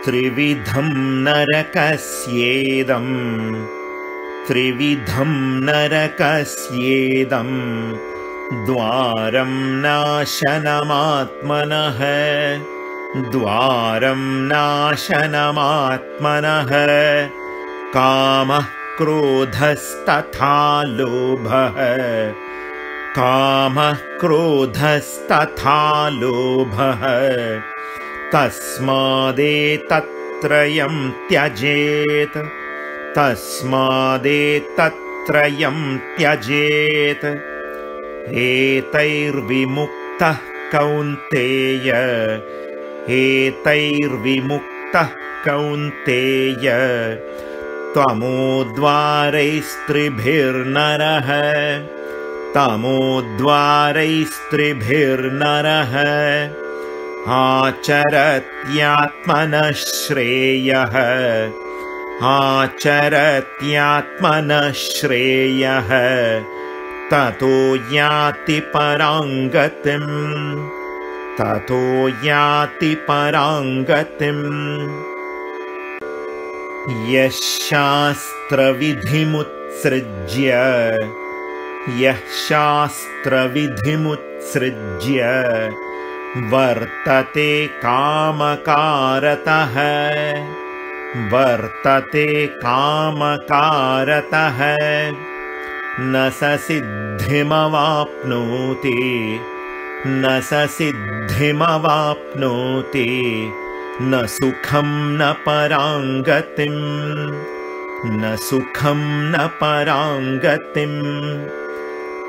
त्रिविधं नरकस्येदं त्रिविधं नरकस्येदं द्वारं नाशनमात्मनः द्वारं नाशनमात्मनः कामः क्रोधस्तथा लोभः कामः क्रोधस्तथा लोभः तस्मादेतत्त्रयं त्यजेत् तस्मादेतत्त्रयं त्यजेत् एतैर्विमुक्तः कौन्तेय एतैर्विमुक्तः कौन्तेय तमोद्वारैस्त्रिभिर्नरः तमोद्वारैस्त्रिभिर्नरः आचरत्यात्मनः श्रेयः आचरत्यात्मनः श्रेयः ततो याति परां गतिं ततो याति परां गतिम् यः शास्त्रविधिमुत्सृज्य यः शास्त्रविधिमुत्सृज्य वर्तते कामकारतः वर्तते कामकारतः न स सिद्धिमवाप्नोति न स सिद्धिमवाप्नोति न सुखं न परां गतिं न सुखं न परां गतिम्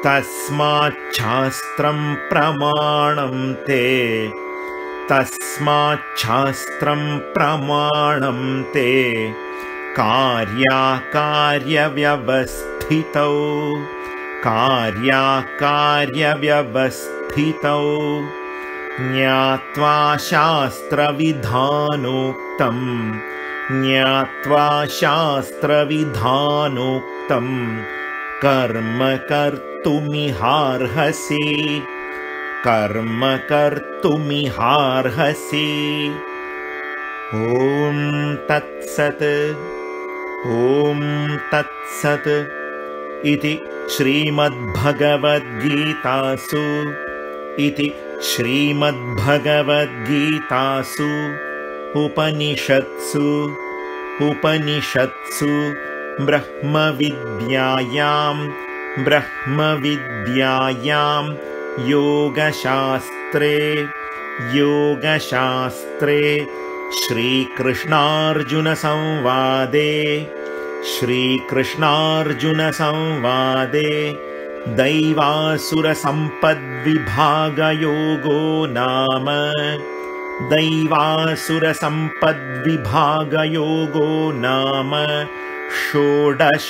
तस्माच्छास्त्रं प्रमाणं ते तस्माच्छास्त्रं प्रमाणं ते कार्याकार्यव्यवस्थितौ कार्याकार्यव्यवस्थितौ ज्ञात्वा शास्त्रविधानोक्तं ज्ञात्वा शास्त्रविधानोक्तं कर्म कर्तुमिहार्हसि कर्म कर्तुमिहार्हसि ॐ तत्सत् ॐ तत्सत् इति श्रीमद्भगवद्गीतासु इति श्रीमद्भगवद्गीतासु उपनिषत्सु ब्रह्मविद्यायां योगशास्त्रे श्रीकृष्णार्जुनसंवादे दैवासुरसम्पद्विभागयोगो नाम षोडशोऽध्यायः